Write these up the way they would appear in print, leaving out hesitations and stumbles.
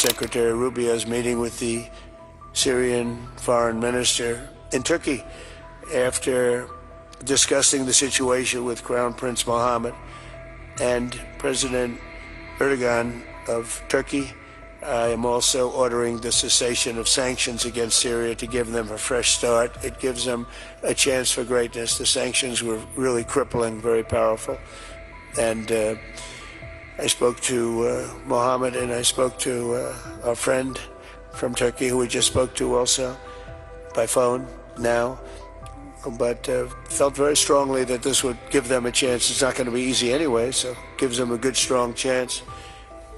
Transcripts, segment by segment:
Secretary Rubio's meeting with the Syrian foreign minister in Turkey after discussing the situation with Crown Prince Mohammed and President Erdogan of Turkey. I am also ordering the cessation of sanctions against Syria to give them a fresh start. It gives them a chance for greatness. The sanctions were really crippling, very powerful. And I spoke to Mohammed, and I spoke to our friend from Turkey, who we just spoke to also by phone now, but felt very strongly that this would give them a chance. It's not going to be easy anyway, so it gives them a good, strong chance.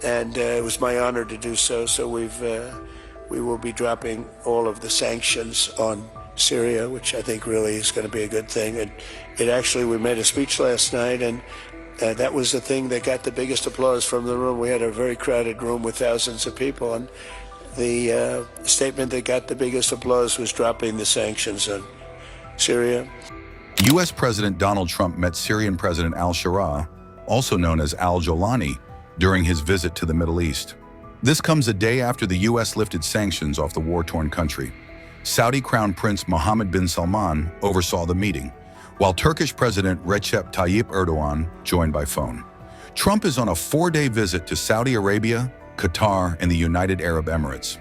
And it was my honor to do so. So we will be dropping all of the sanctions on Syria, which I think really is going to be a good thing. And we made a speech last night, and that was the thing that got the biggest applause from the room. We had a very crowded room with thousands of people, and the statement that got the biggest applause was dropping the sanctions on Syria. U.S. President Donald Trump met Syrian President Al Sharaa, also known as Al Jolani, during his visit to the Middle East. This comes a day after the U.S. lifted sanctions off the war-torn country. Saudi Crown Prince Mohammed bin Salman oversaw the meeting, while Turkish President Recep Tayyip Erdogan joined by phone. Trump is on a 4-day visit to Saudi Arabia, Qatar, and the United Arab Emirates.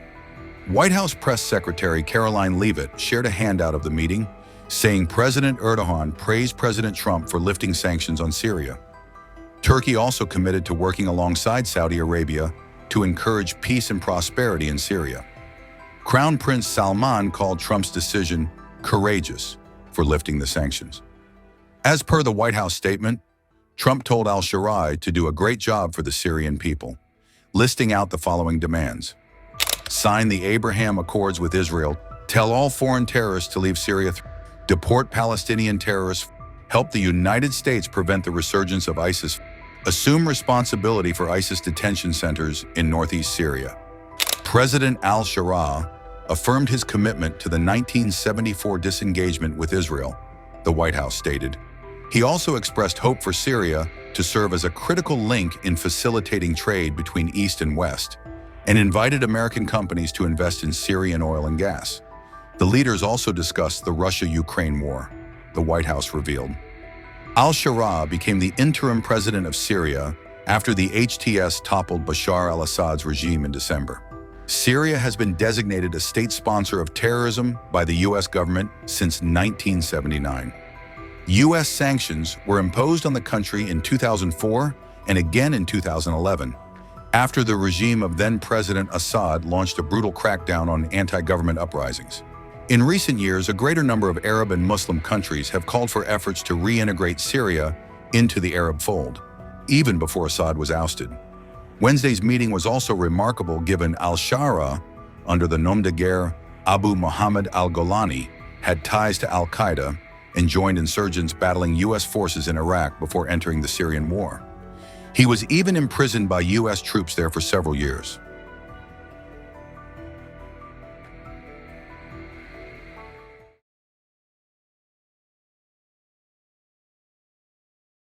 White House Press Secretary Caroline Leavitt shared a handout of the meeting, saying President Erdogan praised President Trump for lifting sanctions on Syria. Turkey also committed to working alongside Saudi Arabia to encourage peace and prosperity in Syria. Crown Prince Salman called Trump's decision courageous for lifting the sanctions. As per the White House statement, Trump told Al Sharaa to do a great job for the Syrian people, listing out the following demands: sign the Abraham Accords with Israel, tell all foreign terrorists to leave Syria, deport Palestinian terrorists, help the United States prevent the resurgence of ISIS, assume responsibility for ISIS detention centers in northeast Syria. President Al Sharaa affirmed his commitment to the 1974 disengagement with Israel, the White House stated. He also expressed hope for Syria to serve as a critical link in facilitating trade between East and West, and invited American companies to invest in Syrian oil and gas. The leaders also discussed the Russia-Ukraine war, the White House revealed. Al Sharaa became the interim president of Syria after the HTS toppled Bashar al-Assad's regime in December. Syria has been designated a state sponsor of terrorism by the U.S. government since 1979. U.S. sanctions were imposed on the country in 2004 and again in 2011, after the regime of then-President Assad launched a brutal crackdown on anti-government uprisings. In recent years, a greater number of Arab and Muslim countries have called for efforts to reintegrate Syria into the Arab fold, even before Assad was ousted. Wednesday's meeting was also remarkable given Al Sharaa, under the nom de guerre Abu Mohammed al-Golani, had ties to al-Qaeda and joined insurgents battling U.S. forces in Iraq before entering the Syrian war. He was even imprisoned by U.S. troops there for several years.